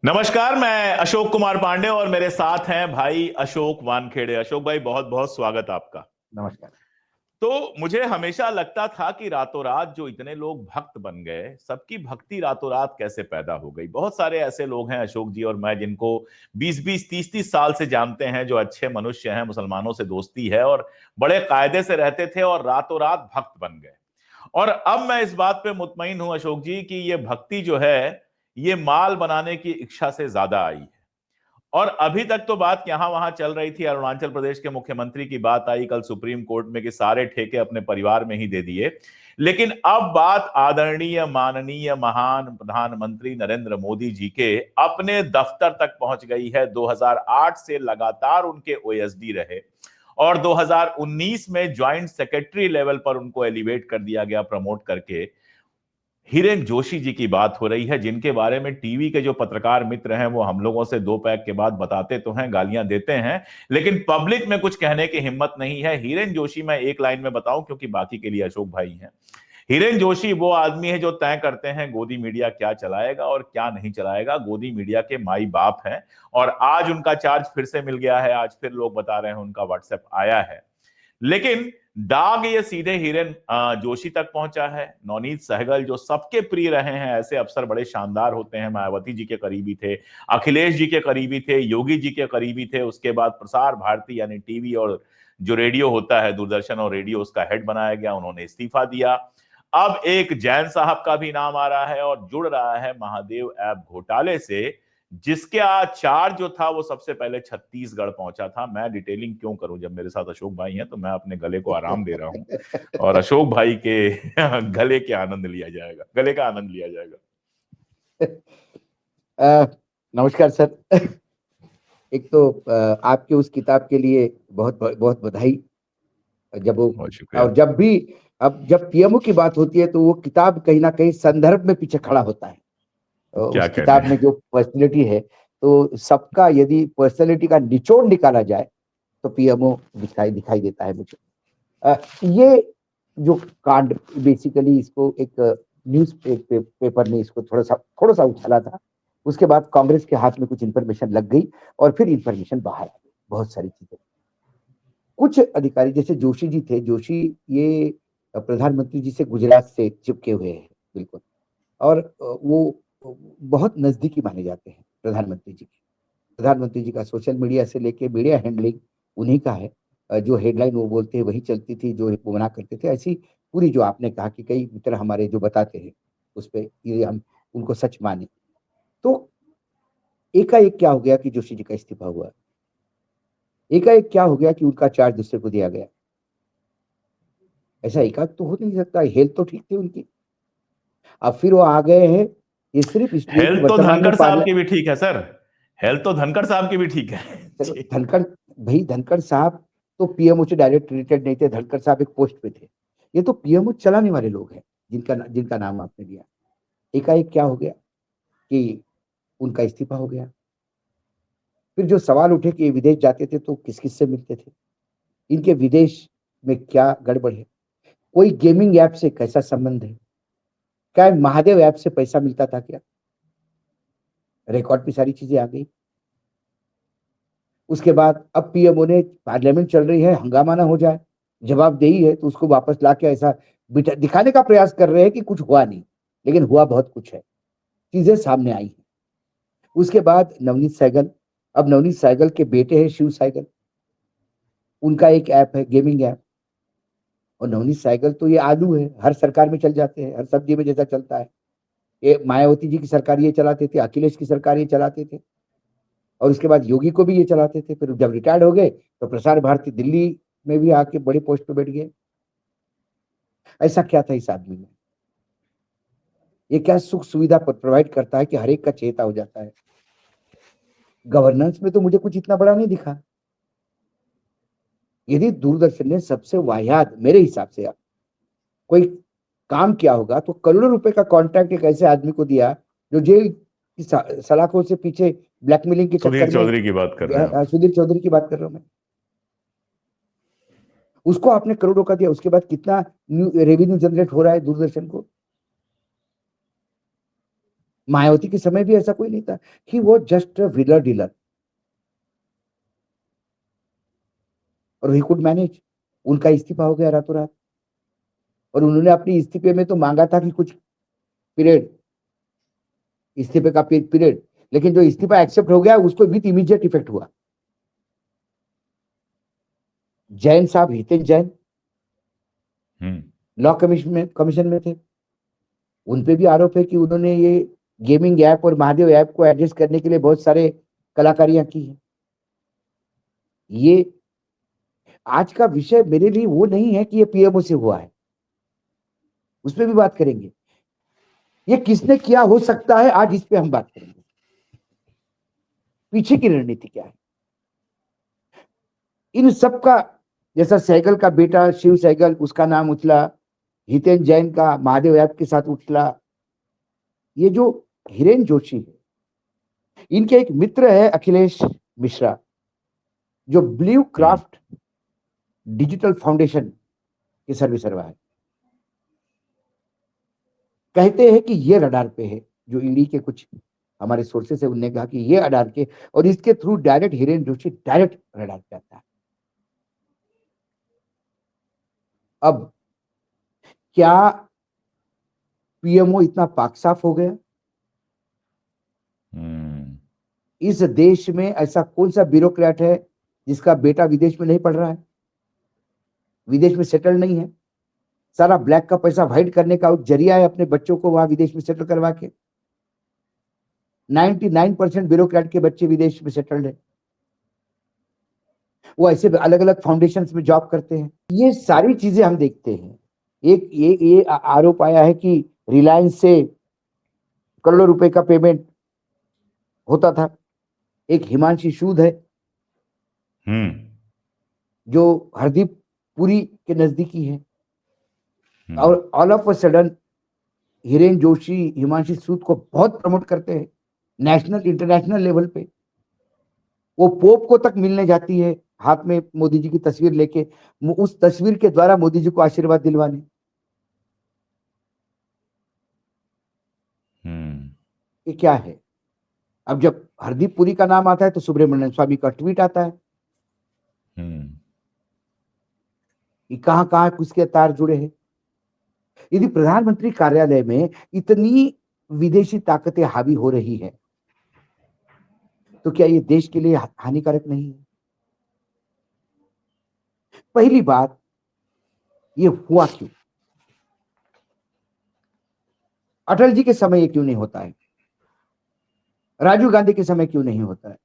नमस्कार। मैं अशोक कुमार पांडे और मेरे साथ हैं भाई अशोक वानखेड़े। अशोक भाई, बहुत बहुत स्वागत आपका। नमस्कार। तो मुझे हमेशा लगता था कि रातों रात जो इतने लोग भक्त बन गए, सबकी भक्ति रातों रात कैसे पैदा हो गई। बहुत सारे ऐसे लोग हैं अशोक जी और मैं, जिनको 20-20 30-30 साल से जानते हैं, जो अच्छे मनुष्य हैं, मुसलमानों से दोस्ती है और बड़े कायदे से रहते थे और रातों रात भक्त बन गए। और अब मैं इस बात पे मुतमईन हूं अशोक जी कि ये भक्ति जो है, ये माल बनाने की इच्छा से ज्यादा आई है। और अभी तक तो बात यहां वहां चल रही थी, अरुणाचल प्रदेश के मुख्यमंत्री की बात आई कल सुप्रीम कोर्ट में कि सारे ठेके अपने परिवार में ही दे दिए। लेकिन अब बात आदरणीय माननीय महान प्रधानमंत्री नरेंद्र मोदी जी के अपने दफ्तर तक पहुंच गई है। 2008 से लगातार उनके ओएसडी रहे और 2019 में ज्वाइंट सेक्रेटरी लेवल पर उनको एलिवेट कर दिया गया, प्रमोट करके। हिरेन जोशी जी की बात हो रही है, जिनके बारे में टीवी के जो पत्रकार मित्र हैं वो हम लोगों से दो पैक के बाद बताते तो हैं, गालियां देते हैं, लेकिन पब्लिक में कुछ कहने की हिम्मत नहीं है। हिरेन जोशी, मैं एक लाइन में बताऊं क्योंकि बाकी के लिए अशोक भाई हैं। हिरेन जोशी वो आदमी है जो तय करते हैं गोदी मीडिया क्या चलाएगा और क्या नहीं चलाएगा। गोदी मीडिया के माई बाप हैं और आज उनका चार्ज फिर से मिल गया है। आज फिर लोग बता रहे हैं उनका व्हाट्सएप आया है। लेकिन दाग ये सीधे हिरेन जोशी तक पहुंचा है। नवनीत सहगल जो सबके प्रिय रहे हैं, ऐसे अफसर बड़े शानदार होते हैं, मायावती जी के करीबी थे, अखिलेश जी के करीबी थे, योगी जी के करीबी थे। उसके बाद प्रसार भारती यानी टीवी और जो रेडियो होता है, दूरदर्शन और रेडियो, उसका हेड बनाया गया, उन्होंने इस्तीफा दिया। अब एक जैन साहब का भी नाम आ रहा है और जुड़ रहा है महादेव ऐप घोटाले से, जिसके आज चार्ज जो था वो सबसे पहले छत्तीसगढ़ पहुंचा था। मैं डिटेलिंग क्यों करूं, जब मेरे साथ अशोक भाई हैं तो मैं अपने गले को आराम दे रहा हूं और अशोक भाई के गले के आनंद लिया जाएगा, गले का आनंद लिया जाएगा। नमस्कार सर। एक तो आपके उस किताब के लिए बहुत बहुत बधाई। जब वो बहुत शुक्रिया। और जब भी अब जब पीएमओ की बात होती है तो वो किताब कहीं ना कहीं संदर्भ में पीछे खड़ा होता है। क्या उस कहने किताब में जो पर्सनैलिटी है, तो सबका यदि पर्सनैलिटी का निचोड़ निकाला जाए तो पीएमओ दिखाई दिखाई देता है मुझे। ये जो कांड, बेसिकली इसको एक न्यूज पेपर ने इसको थोड़ा सा उछाला था। उसके बाद कांग्रेस के हाथ में कुछ इंफॉर्मेशन लग गई और फिर इंफॉर्मेशन बाहर आ गई, बहुत सारी चीजें। कुछ अधिकारी जैसे जोशी जी थे, जोशी ये प्रधानमंत्री जी से गुजरात से चिपके हुए हैं बिल्कुल। और वो बहुत नजदीकी माने जाते हैं प्रधानमंत्री जी के। प्रधानमंत्री जी का सोशल मीडिया से लेके मीडिया हैंडलिंग उन्हीं का है। जो हेडलाइन वो बोलते हैं वही चलती थी, जो वो मना करते थे। ऐसी पूरी, जो आपने कहा कि कई मित्र हमारे जो बताते हैं उस पे ये हम उनको सच माने। तो एकाएक क्या हो गया कि जोशी जी का इस्तीफा हुआ। एकाएक क्या हो गया कि उनका चार्ज दूसरे को दिया गया। ऐसा एकाएक तो हो नहीं सकता, हेल्थ तो ठीक थी उनकी। अब फिर वो आ गए हैं, ये सिर्फ इसलिए कि हेल्थ तो वर्तमान में धनखड़ साहब की भी ठीक है सर। हेल्थ तो धनखड़ साहब की भी ठीक है चलो जी। धनखड़, भाई धनखड़ साहब तो पीएमओ से डायरेक्ट रिलेटेड नहीं थे। धनखड़ साहब एक पोस्ट पे थे। ये तो पीएमओ चलाने वाले लोग हैं जिनका जिनका नाम आपने लिया। एकाएक क्या हो गया कि उनका इस्तीफा हो गया। फिर जो सवाल उठे कि ये विदेश जाते थे तो किस किस से मिलते थे, इनके विदेश में क्या गड़बड़ है, कोई गेमिंग ऐप से कैसा संबंध है, क्या महादेव ऐप से पैसा मिलता था क्या। रिकॉर्ड पे सारी चीजें आ गई। उसके बाद अब पीएमओ ने, पार्लियामेंट चल रही है, हंगामा ना हो जाए, जवाबदेही है, तो उसको वापस लाके ऐसा दिखाने का प्रयास कर रहे हैं कि कुछ हुआ नहीं, लेकिन हुआ बहुत कुछ है। चीजें सामने आई हैं। उसके बाद नवनीत सहगल, अब नवनीत सहगल के बेटे हैं शिव सहगल, उनका एक ऐप है, गेमिंग ऐप। और नवनीत सहगल तो ये आलू है, हर सरकार में चल जाते हैं, हर सब्जी में जैसा चलता है। ये मायावती जी की सरकार ये चलाते थे, अखिलेश की सरकार ये चलाते थे, और उसके बाद योगी को भी ये चलाते थे। फिर जब रिटायर्ड हो गए तो प्रसार भारती दिल्ली में भी आके बड़े पोस्ट पे बैठ गए। ऐसा क्या था इस आदमी में, ये क्या सुख सुविधा प्रोवाइड करता है कि हर एक का चेता हो जाता है। गवर्नेंस में तो मुझे कुछ इतना बड़ा नहीं दिखा। यदि दूरदर्शन ने सबसे वाहियात, मेरे हिसाब से कोई काम किया होगा तो करोड़ों रुपए का कॉन्ट्रैक्ट एक ऐसे आदमी को दिया जो जेल की सलाखों से पीछे ब्लैकमेलिंग के चक्कर सुधीर में। चौधरी की बात कर रहे हैं आप। सुधीर चौधरी की बात कर रहा हूं मैं। उसको आपने करोड़ों का दिया, उसके बाद कितना रेवेन्यू जनरेट हो रहा है दूरदर्शन को। मायावती के समय भी ऐसा कोई नहीं था कि वो जस्ट व्हीलर डीलर, और ही कुड मैनेज। उनका इस्तीफा हो गया रातों रात, और उन्होंने अपनी इस्तीफे में तो मांगा था कि कुछ पीरियड, इस्तीफे का पीरियड, लेकिन जो इस्तीफा एक्सेप्ट हो गया उसको विथ इमीडिएट इफेक्ट हुआ। जैन साहब, हितेन जैन, लॉ कमीशन में थे, उन पे भी आरोप है कि उन्होंने ये गेमिंग ऐप और महादेव ऐप को एडजस्ट करने के लिए बहुत सारे कलाकारियां की हैं। ये आज का विषय मेरे लिए वो नहीं है कि ये पीएमओ से हुआ है, उस पर भी बात करेंगे। ये किसने किया हो सकता है, आज इस पे हम बात करेंगे। पीछे की रणनीति क्या है इन सब का। जैसा सहगल का बेटा शिव सहगल, उसका नाम उछला, हितेन जैन का महादेव ऐप के साथ उछला। ये जो हिरेन जोशी है, इनके एक मित्र है अखिलेश मिश्रा, जो ब्लू क्राफ्ट डिजिटल फाउंडेशन के सर्वेसर्वा है। कहते हैं कि ये रडार पे है, जो ईडी के कुछ हमारे सोर्सेस है उनने कहा कि ये रडार के, और इसके through direct Hiren Joshi direct radar पे आता है। अब क्या पीएमओ इतना पाक साफ हो गया? इस देश में ऐसा कौन सा ब्यूरोक्रेट है जिसका बेटा विदेश में नहीं पढ़ रहा है, विदेश में सेटल नहीं है? सारा ब्लैक का पैसा व्हाइट करने का जरिया है अपने बच्चों को वहां विदेश में सेटल करवा के। 99% ब्यूरोक्रेट के बच्चे विदेश में सेटल्ड है, वो ऐसे अलग अलग फाउंडेशंस में जॉब करते हैं। ये सारी चीजें हम देखते हैं। एक ये आरोप आया है कि रिलायंस से करोड़ों रुपए का पेमेंट होता था। एक हिमांशी सूद है जो हरदीप पुरी के नजदीकी है, और all of a sudden Hiren Joshi Himanshi Sood को बहुत प्रमोट करते हैं नेशनल इंटरनेशनल लेवल पे। वो पोप को तक मिलने जाती है हाथ में मोदी जी की तस्वीर लेके, उस तस्वीर के द्वारा मोदी जी को आशीर्वाद दिलवाने। ये क्या है? अब जब हरदीप पुरी का नाम आता है तो सुब्रमण्यम स्वामी का ट्वीट आता है कि कहां कहां किसके तार जुड़े हैं। यदि प्रधानमंत्री कार्यालय में इतनी विदेशी ताकतें हावी हो रही है तो क्या ये देश के लिए हानिकारक नहीं है? पहली बात, ये हुआ क्यों? अटल जी के समय ये क्यों नहीं होता है? राजीव गांधी के समय क्यों नहीं होता है?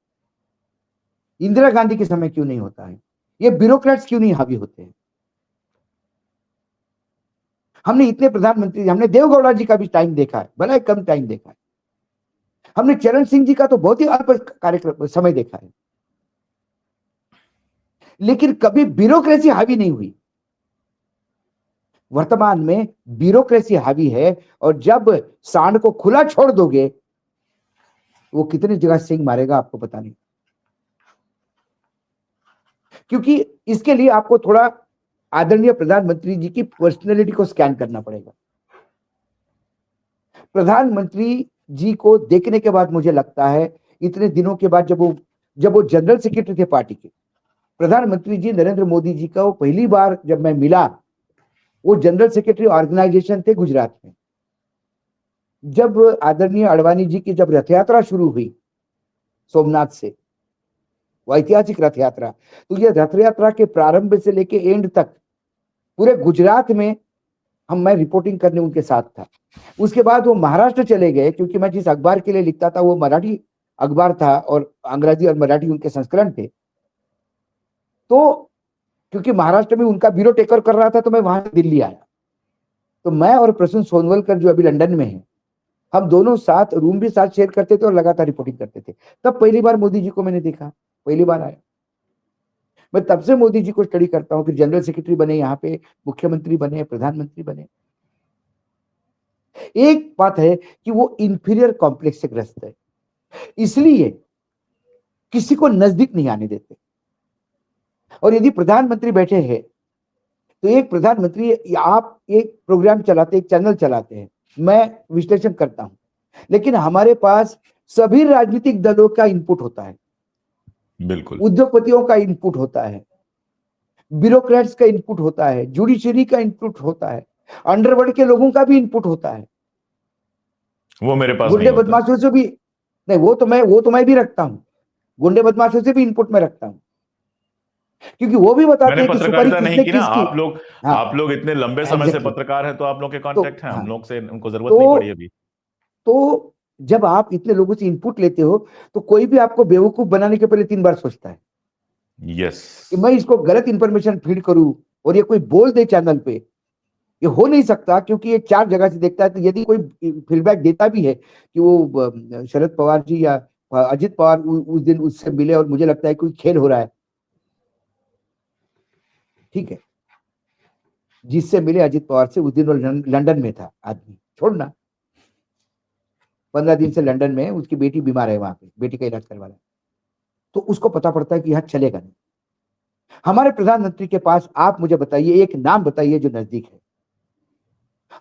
इंदिरा गांधी के समय क्यों नहीं होता है? ये ब्यूरोक्रेट्स क्यों नहीं हावी होते हैं? हमने इतने प्रधानमंत्री, हमने देवगौड़ा जी का भी टाइम देखा है, भला कम टाइम देखा है। हमने चरण सिंह जी का तो बहुत ही अल्प कार्यक्रम समय देखा है, लेकिन कभी ब्यूरोक्रेसी हावी नहीं हुई। वर्तमान में ब्यूरोक्रेसी हावी है, और जब सांड को खुला छोड़ दोगे वो कितनी जगह सिंह मारेगा आपको पता नहीं। क्योंकि इसके लिए आपको थोड़ा आदरणीय प्रधानमंत्री जी की पर्सनैलिटी को स्कैन करना पड़ेगा। प्रधानमंत्री जी को देखने के बाद मुझे लगता है इतने दिनों के बाद, जब वो जनरल सेक्रेटरी थे पार्टी के, प्रधानमंत्री जी नरेंद्र मोदी जी का वो पहली बार जब मैं मिला, वो जनरल सेक्रेटरी ऑर्गेनाइजेशन थे गुजरात में। जब आदरणीय अडवाणी जी की जब रथ यात्रा शुरू हुई सोमनाथ से, वो ऐतिहासिक रथ यात्रा, तो ये रथ यात्रा के प्रारंभ से लेके एंड तक पूरे गुजरात में मैं रिपोर्टिंग करने उनके साथ था। उसके बाद वो महाराष्ट्र चले गए, क्योंकि मैं जिस अखबार के लिए लिखता था वो मराठी अखबार था और अंग्रेजी और मराठी उनके संस्करण थे। तो क्योंकि महाराष्ट्र में उनका ब्यूरो टेकर कर रहा था तो मैं वहां से दिल्ली आया। तो मैं और प्रसून सोनवलकर जो अभी लंदन में है, हम दोनों साथ रूम भी साथ शेयर करते थे और लगातार रिपोर्टिंग करते थे। तब पहली बार मोदी जी को मैंने देखा, पहली बार आया। मैं तब से मोदी जी को स्टडी करता हूं कि जनरल सेक्रेटरी बने, यहाँ पे मुख्यमंत्री बने, प्रधानमंत्री बने। एक बात है कि वो इंफीरियर कॉम्प्लेक्स से ग्रस्त है, इसलिए किसी को नजदीक नहीं आने देते। और यदि प्रधानमंत्री बैठे हैं तो एक प्रधानमंत्री, आप एक प्रोग्राम चलाते, एक चैनल चलाते हैं, मैं विश्लेषण करता हूं, लेकिन हमारे पास सभी राजनीतिक दलों का इनपुट होता है, बिल्कुल उद्योगपतियों का इनपुट होता है, ब्यूरोक्रेट्स का इनपुट होता है, जुडिशरी का इनपुट होता है, अंडरवर्ल्ड के लोगों का भी इनपुट होता है। वो मेरे पास नहीं गुंडे होता। बदमाशों से भी नहीं, वो तो मैं भी रखता हूं, गुंडे बदमाशों से भी इनपुट में रखता हूं, क्योंकि वो भी बताते मैंने हैं कि सुपारी पत्रकारिता नहीं किसने की ना, किसकी। हाँ, आप लोग इतने लंबे समय से एग्जैक्टली। पत्रकार हैं, तो आप लोग के तो कांटेक्ट हैं, हम हाँ, लोग से उनको जरूरत नहीं पड़ी तो अभी। तो जब आप इतने लोगों से इनपुट लेते हो, तो कोई भी आपको बेवकूफ बनाने के पहले 3 बार सोचता है यस। कि मैं इसको गलत इंफॉर्मेशन फीड करूं और ये कोई बोल दे चैनल पे। ये हो नहीं सकता, क्योंकि ये 4 जगह से देखता है। तो यदि कोई फीडबैक देता भी है कि वो शरद पवार जी या अजित पवार उस दिन उससे मिले और मुझे लगता है कोई खेल हो रहा है, ठीक है, जिससे मिले अजित पवार से उस दिन वो लंदन में था आदमी, छोड़ना, 15 दिन से लंदन में है, उसकी बेटी बीमार है, वहां पे बेटी का इलाज करवा रहा है, तो उसको पता पड़ता है कि यहाँ चलेगा नहीं। हमारे प्रधानमंत्री के पास आप मुझे बताइए, एक नाम बताइए जो नजदीक है।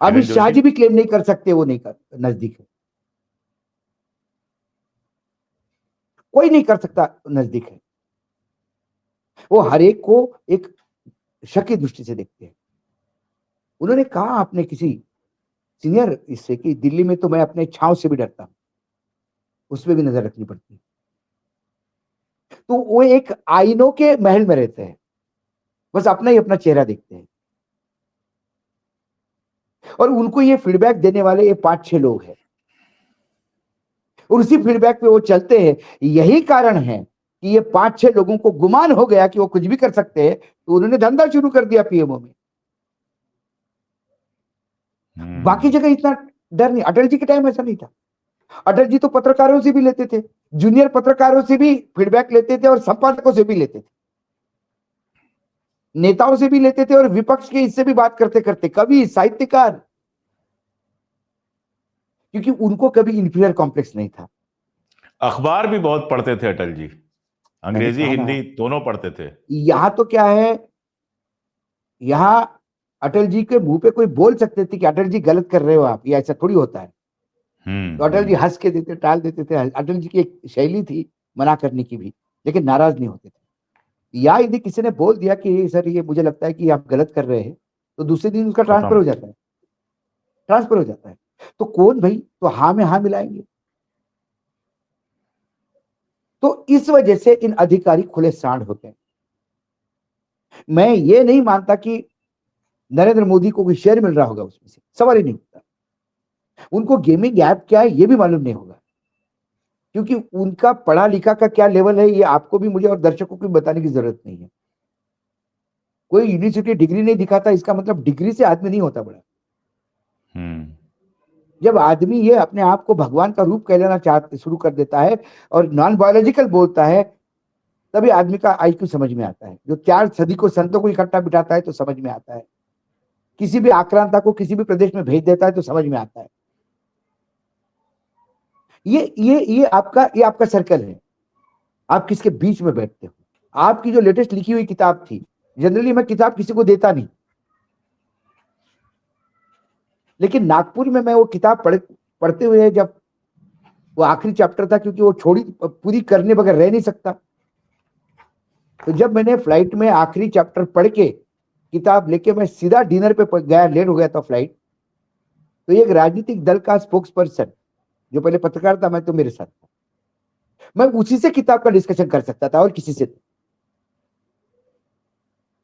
अमित किरण शाह जोशी। जी भी क्लेम नहीं कर सकते वो नहीं कर नजदीक है, कोई नहीं कर सकता नजदीक है। वो हर एक को एक शक की दृष्टि से देखते हैं। उन्होंने कहा आपने किसी सीनियर इससे कि दिल्ली में तो मैं अपने छांव से भी डरता हूं, उसमें भी नजर रखनी पड़ती है। तो वो एक आईनों के महल में रहते हैं, बस अपना ही अपना चेहरा देखते हैं, और उनको ये फीडबैक देने वाले ये 5-6 लोग हैं, और उसी फीडबैक पे वो चलते हैं। यही कारण है कि ये 5-6 लोगों को गुमान हो गया कि वो कुछ भी कर सकते हैं, तो उन्होंने धंधा शुरू कर दिया पीएमओ में। बाकी जगह इतना डर नहीं। अटल जी के टाइम ऐसा नहीं था। अटल जी तो पत्रकारों से भी लेते थे, जूनियर पत्रकारों से भी फीडबैक लेते थे, और संपादकों से भी लेते थे, नेताओं से भी लेते थे, और विपक्ष के इससे भी बात करते करते, कवि, साहित्यकार, क्योंकि उनको कभी इंफीरियर कॉम्प्लेक्स नहीं था। अखबार भी बहुत पढ़ते थे अटल जी, मैंने अंग्रेजी कहा ना, हिंदी दोनों पढ़ते थे। यहां तो क्या है, यहां अटल जी के मुंह पे कोई बोल सकते थे कि अटल जी गलत कर रहे हो आप, ये ऐसा थोड़ी होता है। तो अटल जी हम्म। हंस के देते, टाल देते थे। अटल जी की एक शैली थी मना करने की भी, लेकिन नाराज नहीं होते थे। या यदि किसी ने बोल दिया कि सर ये मुझे लगता है कि आप गलत कर रहे हैं, तो दूसरे दिन उसका ट्रांसफर खत्म। हो जाता है, ट्रांसफर हो जाता है। तो कौन भाई, तो हाँ में हाँ मिलाएंगे। तो इस वजह से इन अधिकारी खुले सांड होते हैं। मैं ये नहीं मानता कि नरेंद्र मोदी को कोई शेयर मिल रहा होगा उसमें से, सवाल ही नहीं उठता। उनको गेमिंग ऐप क्या है ये भी मालूम नहीं होगा, क्योंकि उनका पढ़ा लिखा का क्या लेवल है ये आपको भी, मुझे और दर्शकों को भी बताने की जरूरत नहीं है। कोई यूनिवर्सिटी डिग्री नहीं दिखाता इसका मतलब डिग्री से आदमी नहीं होता बड़ा। हम्म। जब आदमी ये अपने आप को भगवान का रूप कहलाना चाहते शुरू कर देता है और नॉन बायोलॉजिकल बोलता है, तभी आदमी का आईक्यू समझ में आता है। जो 4 सदी को संतों को इकट्ठा बिठाता है तो समझ में आता है, किसी भी आक्रांता को किसी भी प्रदेश में भेज देता है तो समझ में आता है। ये आपका सर्कल है, आप किसके बीच में बैठते हो। आपकी जो लेटेस्ट लिखी हुई किताब थी, जनरली मैं किताब किसी को देता नहीं, लेकिन नागपुर में मैं वो किताब पढ़ते हुए, जब वो आखिरी चैप्टर था, क्योंकि वो छोड़ी पूरी करने बगैर रह नहीं सकता, तो जब मैंने फ्लाइट में आखिरी चैप्टर पढ़ के किताब लेके मैं सीधा डिनर पे गया, लेट हो गया था फ्लाइट, तो एक राजनीतिक दल का स्पोक्स पर्सन जो पहले पत्रकार था, मैं तो मेरे साथ था, मैं उसी से किताब का डिस्कशन कर सकता था और किसी से।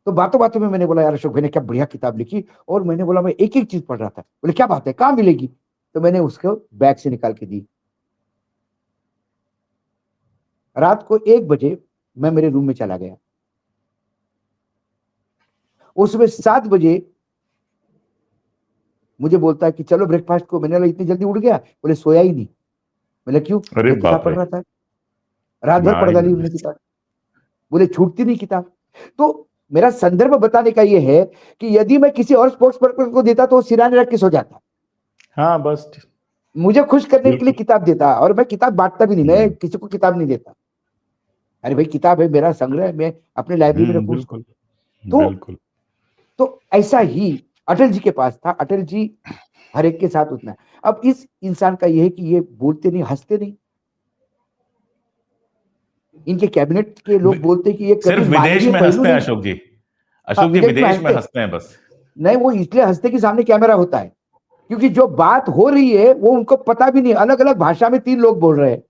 तो बातों बातों में मैंने बोला यार अशोक भाई ने क्या बढ़िया किताब लिखी, और मैंने बोला मैं एक एक चीज पढ़ रहा था। बोले क्या बात है, कहाँ मिलेगी? तो मैंने उसको बैग से निकाल के दी। रात को 1 बजे मैं मेरे रूम में चला गया। उसमें 7 बजे मुझे बोलता है कि चलो ब्रेकफास्ट को। मैंने बोला इतनी जल्दी उठ गया? बोले सोया ही नहीं। बोले क्यों? अरे बोले किताब बाप पढ़ रे। रहा था, रात भर पढ़ माय डाली उन्होंने गुडनेस। किताब। बोले छूटती नहीं किताब। तो मेरा संदर्भ बताने का यह है कि यदि मैं किसी और स्पोर्ट्स पर्सन को देता तो वो सिराने रख के सो जाता, हाँ बस। मुझे खुश करने के लिए बिल्कुल। किताब देता। और मैं किताब बांटता भी नहीं, मैं हम्म। किसी को किताब नहीं देता। अरे भाई किताब है, मेरा संग्रह है, मैं अपने लाइब्रेरी में रखूं उसको। बिल्कुल। तो बिल्कुल। तो ऐसा ही अटल जी के पास था। अटल जी हर एक के साथ उतना है। अब इस इंसान का ये है कि ये बोलते नहीं, हंसते नहीं। इनके कैबिनेट के लोग बोलते हैं कि ये कभी सिर्फ विदेश मानवीय में पहलू हंसते हैं नहीं। अशोक जी। हाँ, अशोक जी विदेश में विदेश में हंसते हंसते हैं बस। नहीं, वो इसलिए हंसते कि सामने कैमरा होता है, क्योंकि जो बात हो रही है वो उनको पता भी नहीं, अलग अलग भाषा में 3 लोग बोल रहे हैं,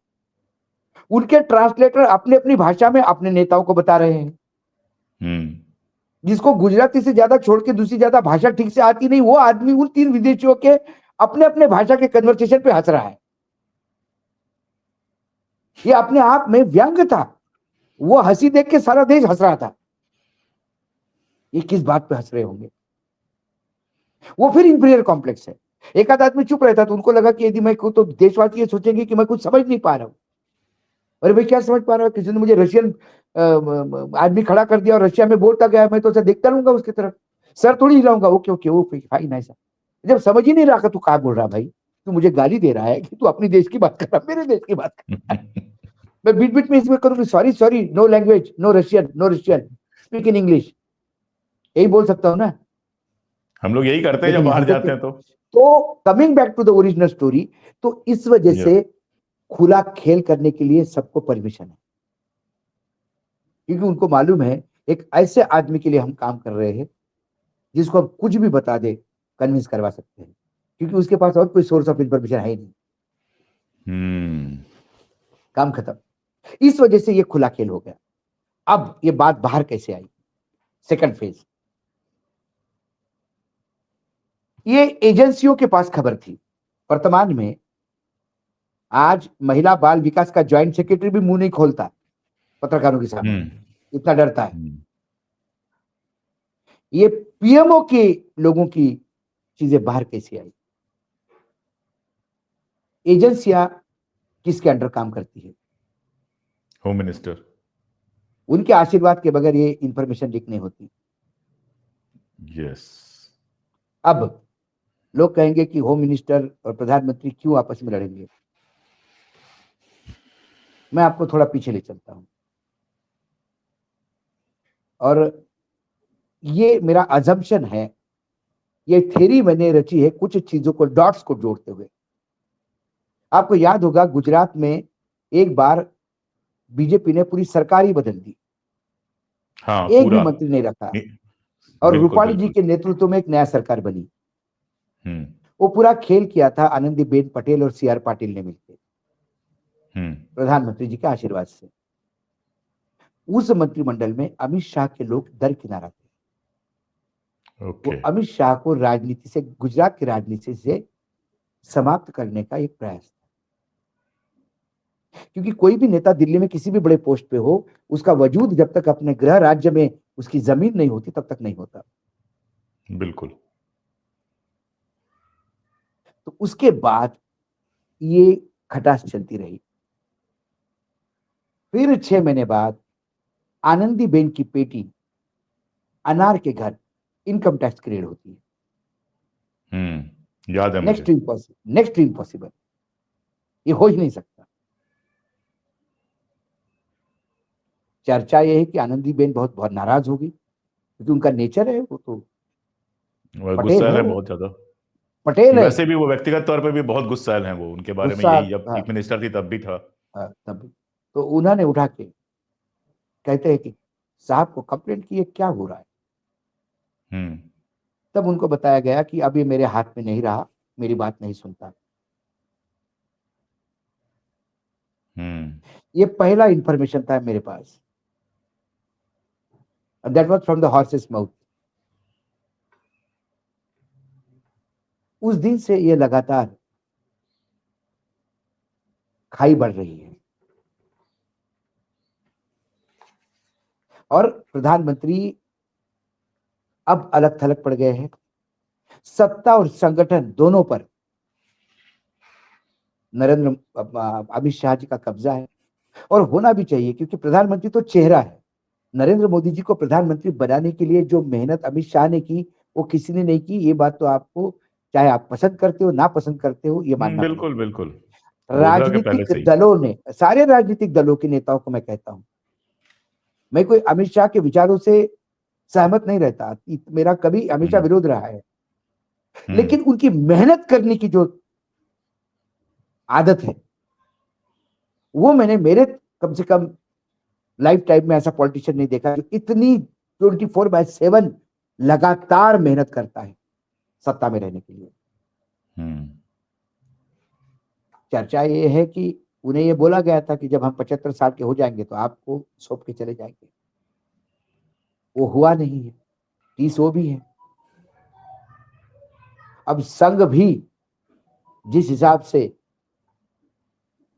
उनके ट्रांसलेटर अपनी अपनी भाषा में अपने नेताओं को बता रहे हैं। हम्म। जिसको गुजराती से ज्यादा छोड़ के दूसरी ज्यादा भाषा ठीक से आती नहीं, वो आदमी उन 3 विदेशियों के अपने अपने भाषा के कन्वर्सेशन पे हंस रहा है। ये अपने आप में व्यंग था। वो हंसी देख के सारा देश हंस रहा था। ये किस बात पे हंस रहे होंगे? वो फिर इंफीरियर कॉम्प्लेक्स है। एक आध आदमी चुप रहता तो उनको लगा कि यदि मैं तो देशवासी ये सोचेंगे कि मैं कुछ समझ नहीं पा रहा हूं। अरे भाई, क्या समझ पा रहा हूं? किसी ने मुझे रशियन आदमी खड़ा कर दिया और रशिया में बोलता गया, मैं तो ऐसा देखता रहूंगा उसकी तरफ, सर थोड़ी हिलाऊंगा। ओके ओके ओके फाइन, ऐसा। जब समझ ही नहीं रहा तू क्या बोल रहा भाई, तू मुझे गाली दे रहा है कि तू अपनी देश की बात कर रहा, मेरे देश की बात कर रहा है। मैं बीच बीच में इसमें करूंगी, sorry sorry, no language, no Russian, no Russian, speak in English, यही बोल सकता हूँ ना। हम लोग यही करते हैं जब लेकिन बाहर यहां तक जाते हैं तो। Coming back to the original story, तो इस वजह यस। से खुला खेल करने के लिए सबको परमिशन है, क्योंकि उनको मालूम है एक ऐसे आदमी के लिए हम काम कर रहे हैं जिसको हम कुछ भी बता दे, कन्विंस करवा सकते हैं, क्योंकि उसके पास और कोई सोर्स ऑफ इंफॉर्मेशन है ही नहीं। हम्म। काम खत्म। इस वजह से ये खुला खेल हो गया। अब ये बात बाहर कैसे आई? सेकंड फेज, ये एजेंसियों के पास खबर थी। वर्तमान में आज महिला बाल विकास का ज्वाइंट सेक्रेटरी भी मुंह नहीं खोलता पत्रकारों के सामने, हम्म। इतना डरता है। हम्म। ये पीएमओ के लोगों की चीजें बाहर कैसे आई? एजेंसियां किसके अंडर काम करती है? Home minister. उनके आशीर्वाद के बगैर ये इंफॉर्मेशन लीक नहीं होती। यस। अब लोग कहेंगे कि होम मिनिस्टर और प्रधानमंत्री क्यों आपस में लड़ेंगे? मैं आपको थोड़ा पीछे ले चलता हूं, और ये मेरा अजम्पशन है, ये थ्योरी मैंने रची है कुछ चीजों को, डॉट्स को जोड़ते हुए। आपको याद होगा गुजरात में एक बार बीजेपी ने पूरी सरकार ही बदल दी, हाँ एक भी पूरा। मंत्री नहीं रखा, नि- और बिल्कुल रूपाणी जी बिल्कुल। के नेतृत्व में एक नया सरकार बनी। हम्म। वो पूरा खेल किया था आनंदीबेन पटेल और सीआर पाटिल ने मिलकर, हम्म। प्रधानमंत्री जी के आशीर्वाद से। उस मंत्रिमंडल में अमित शाह के लोग दरकिनारा थे। वो ओके। अमित शाह को राजनीति से, गुजरात की राजनीति से समाप्त करने का एक प्रयास था, क्योंकि कोई भी नेता दिल्ली में किसी भी बड़े पोस्ट पे हो, उसका वजूद जब तक अपने गृह राज्य में उसकी जमीन नहीं होती तब तक नहीं होता। बिल्कुल। तो उसके बाद ये खटास चलती रही। फिर 6 महीने बाद आनंदीबेन की बेटी अनार के घर इनकम टैक्स की रेड होती है। याद है मुझे। नेक्स्ट टू इम्पॉसिबल, ये हो ही नहीं सकता। चर्चा ये है कि आनंदीबेन बहुत बहुत नाराज होगी, क्योंकि उनका नेचर है, वो तो वो पटेल गुस्सैल है, है वो बहुत ज्यादा। पटेल है। वैसे भी वो व्यक्तिगत तौर पे भी बहुत गुस्सैल हैं, वो उनके बारे में गुस्सा, यही जब हाँ, चीफ मिनिस्टर थी तब भी था। हाँ, तब तो उन्होंने उठा के कहते हैं कि साहब को कंप्लेंट किए, क्या हो रहा है? हम्म। तब उनको बताया गया कि अब ये मेरे हाथ में नहीं रहा, मेरी बात नहीं सुनता। हम्म। ये पहला इंफॉर्मेशन था मेरे पास, that was from the horse's mouth. उस दिन से ये लगातार खाई बढ़ रही है, और प्रधानमंत्री अब अलग थलग पड़ गए हैं। सत्ता और संगठन दोनों पर अमित शाह जी का कब्जा है, और होना भी चाहिए, क्योंकि प्रधानमंत्री तो चेहरा है। नरेंद्र मोदी जी को प्रधानमंत्री बनाने के लिए जो मेहनत अमित शाह ने की, वो किसी ने नहीं की। ये बात तो आपको, चाहे आप पसंद करते हो ना पसंद करते हो, ये मानना बिल्कुल पड़ेगा। बिल्कुल। गोधरा के पहले राजनीतिक से ही। दलों ने, सारे राजनीतिक दलों के नेताओं को मैं कहता हूं, मैं कोई अमित शाह के विचारों से सहमत नहीं रहता, मेरा कभी हमेशा हम्म। विरोध रहा है, लेकिन उनकी मेहनत करने की जो आदत है, वो मैंने मेरे कम से कम लाइफ टाइम में ऐसा पॉलिटिशियन नहीं देखा जो इतनी 24/7 लगातार मेहनत करता है सत्ता में रहने के लिए। चर्चा ये है कि उन्हें ये बोला गया था कि जब हम 75 साल के हो जाएंगे तो आपको सौंप के चले जाएंगे। वो हुआ नहीं है, 30 वो भी है। अब संघ भी जिस हिसाब से,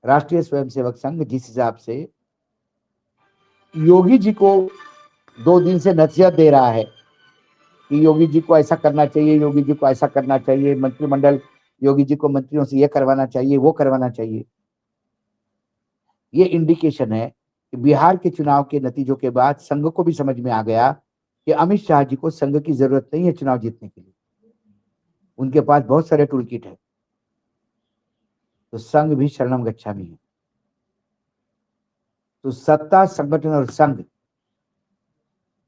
राष्ट्रीय स्वयंसेवक संघ जिस हिसाब से योगी जी को 2 दिन से नसीहत दे रहा है कि योगी जी को ऐसा करना चाहिए, योगी जी को ऐसा करना चाहिए, मंत्रिमंडल योगी जी को मंत्रियों से ये करवाना चाहिए, वो करवाना चाहिए, ये इंडिकेशन है कि बिहार के चुनाव के नतीजों के बाद संघ को भी समझ में आ गया कि अमित शाह जी को संघ की जरूरत नहीं है चुनाव जीतने के लिए, उनके पास बहुत सारे टूल किट है। तो संघ भी शरणम गच्छामि है। तो सत्ता, संगठन और संघ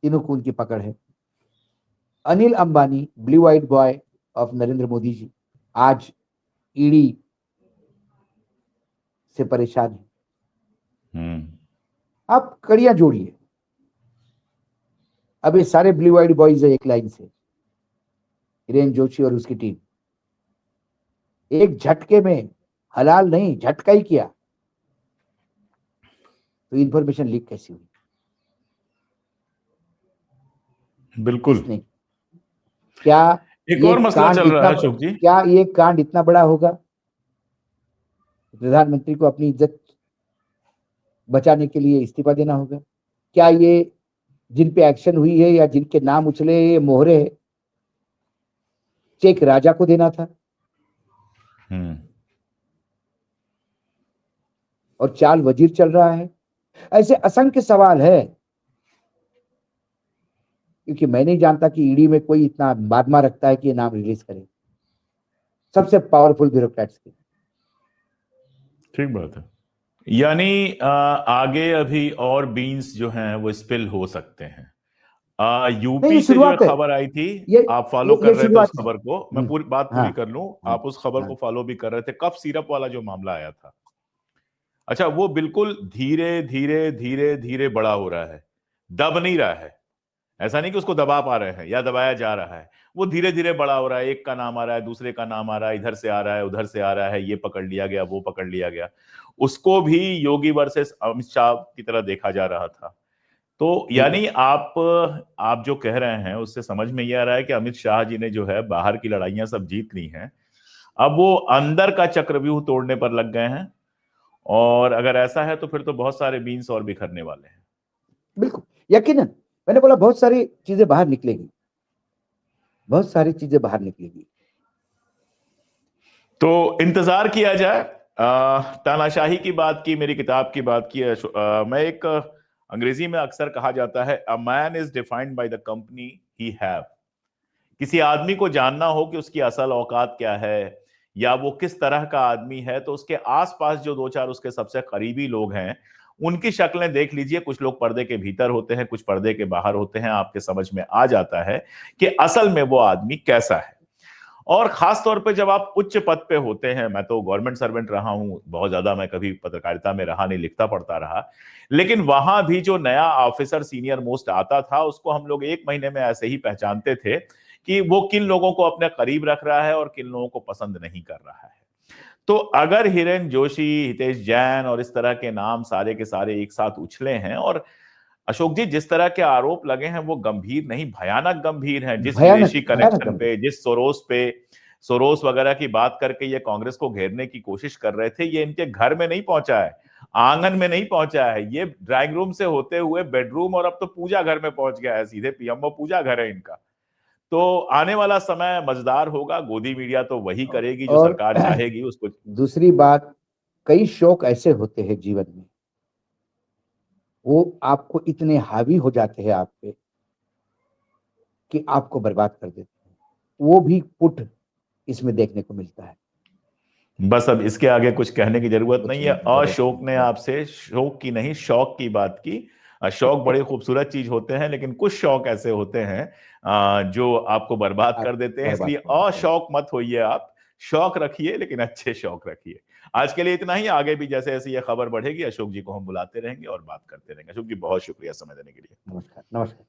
तीनों को उनकी पकड़ है। Anil Ambani, blue eyed boy of Narendra Modi ji, आज ईडी से परेशान है। आप कड़ियां जोड़िए, अब ये सारे ब्लू आइड बॉयज है एक लाइन से, हिरेन जोशी और उसकी टीम, एक झटके में, हलाल नहीं झटका ही किया। तो इंफॉर्मेशन लीक कैसी हुई? बिल्कुल। किसने? क्या एक और मसला चल रहा है अशोक जी, क्या ये कांड इतना बड़ा होगा प्रधानमंत्री को अपनी इज्जत बचाने के लिए इस्तीफा देना होगा? क्या ये जिन पे एक्शन हुई है या जिनके नाम उछले ये मोहरे चेक राजा को देना था? और चाल वजीर चल रहा है। ऐसे असंख्य सवाल है, क्योंकि मैं नहीं जानता कि ईडी में कोई इतना बादमा रखता है कि ये नाम रिलीज करे, सबसे पावरफुल ब्यूरोक्रेट्स के। ठीक बात है। यानी आगे अभी और बीन्स जो हैं वो स्पिल हो सकते हैं। यूपी से जो खबर आई थी, आप फॉलो कर रहे थे उस खबर को, मैं पूरी बात पूरी कर लूं, आप उस खबर को फॉलो भी कर रहे थे, कफ सिरप वाला जो मामला आया था। अच्छा, वो बिल्कुल धीरे धीरे धीरे धीरे बड़ा हो रहा है, दब नहीं रहा है। ऐसा नहीं कि उसको दबा पा रहे हैं या दबाया जा रहा है, वो धीरे धीरे बड़ा हो रहा है। एक का नाम आ रहा है, दूसरे का नाम आ रहा है, इधर से आ रहा है, उधर से आ रहा है, ये पकड़ लिया गया, वो पकड़ लिया गया। उसको भी योगी वर्सेस अमित शाह की तरह देखा जा रहा था। तो यानी आप जो कह रहे हैं उससे समझ में ये आ रहा है कि अमित शाह जी ने जो है बाहर की लड़ाइयां सब जीत ली हैं, अब वो अंदर का चक्रव्यूह तोड़ने पर लग गए हैं। और अगर ऐसा है तो फिर तो बहुत सारे बीन्स और बिखरने वाले हैं। बिल्कुल यकीनन, मैंने बोला बहुत सारी चीजें बाहर निकलेगी, बहुत सारी चीजें बाहर निकलेगी। तो इंतजार किया जाए। तानाशाही की बात की, मेरी किताब की बात की। मैं एक अंग्रेजी में अक्सर कहा जाता है, a man is defined by the company he have. किसी आदमी को जानना हो कि उसकी असल औकात क्या है या वो किस तरह का आदमी है, तो उसके आसपास जो 2-4 उसके सबसे करीबी लोग हैं उनकी शक्लें देख लीजिए। कुछ लोग पर्दे के भीतर होते हैं, कुछ पर्दे के बाहर होते हैं। आपके समझ में आ जाता है कि असल में वो आदमी कैसा है। और खास तौर पे जब आप उच्च पद पे होते हैं, मैं तो गवर्नमेंट सर्वेंट रहा हूं बहुत ज्यादा, मैं कभी पत्रकारिता में रहा नहीं, लिखता पढ़ता रहा, लेकिन वहां भी जो नया ऑफिसर सीनियर मोस्ट आता था उसको हम लोग 1 महीने में ऐसे ही पहचानते थे कि वो किन लोगों को अपने करीब रख रहा है और किन लोगों को पसंद नहीं कर रहा है। तो अगर हिरेन जोशी, हितेश जैन और इस तरह के नाम सारे के सारे एक साथ उछले हैं, और अशोक जी जिस तरह के आरोप लगे हैं वो गंभीर नहीं, भयानक गंभीर हैं। जिस विदेशी कनेक्शन पे, जिस सोरोस वगैरह की बात करके ये कांग्रेस को घेरने की कोशिश कर रहे थे, ये इनके घर में नहीं पहुंचा है, आंगन में नहीं पहुंचा है, ये ड्राइंग रूम से होते हुए बेडरूम और अब तो पूजा घर में पहुंच गया है, सीधे पीएमओ पूजा घर है इनका। तो आने वाला समय मजेदार होगा। गोदी मीडिया तो वही करेगी जो सरकार चाहेगी उसको। दूसरी बात, कई शौक ऐसे होते हैं जीवन में, वो आपको इतने हावी हो जाते हैं आप पे कि आपको बर्बाद कर देते हैं। वो भी पुट इसमें देखने को मिलता है। बस अब इसके आगे कुछ कहने की जरूरत नहीं है। अशोक ने आपसे शौक की नहीं, शौक की बात की। शौक बड़े खूबसूरत चीज होते हैं, लेकिन कुछ शौक ऐसे होते हैं जो आपको बर्बाद कर देते हैं। इसलिए अशौक मत होइए आप, शौक रखिए, लेकिन अच्छे शौक रखिए। आज के लिए इतना ही। आगे भी जैसे जैसे ये खबर बढ़ेगी, अशोक जी को हम बुलाते रहेंगे और बात करते रहेंगे। अशोक जी, बहुत शुक्रिया समय देने के लिए। नमस्कार। नमस्कार।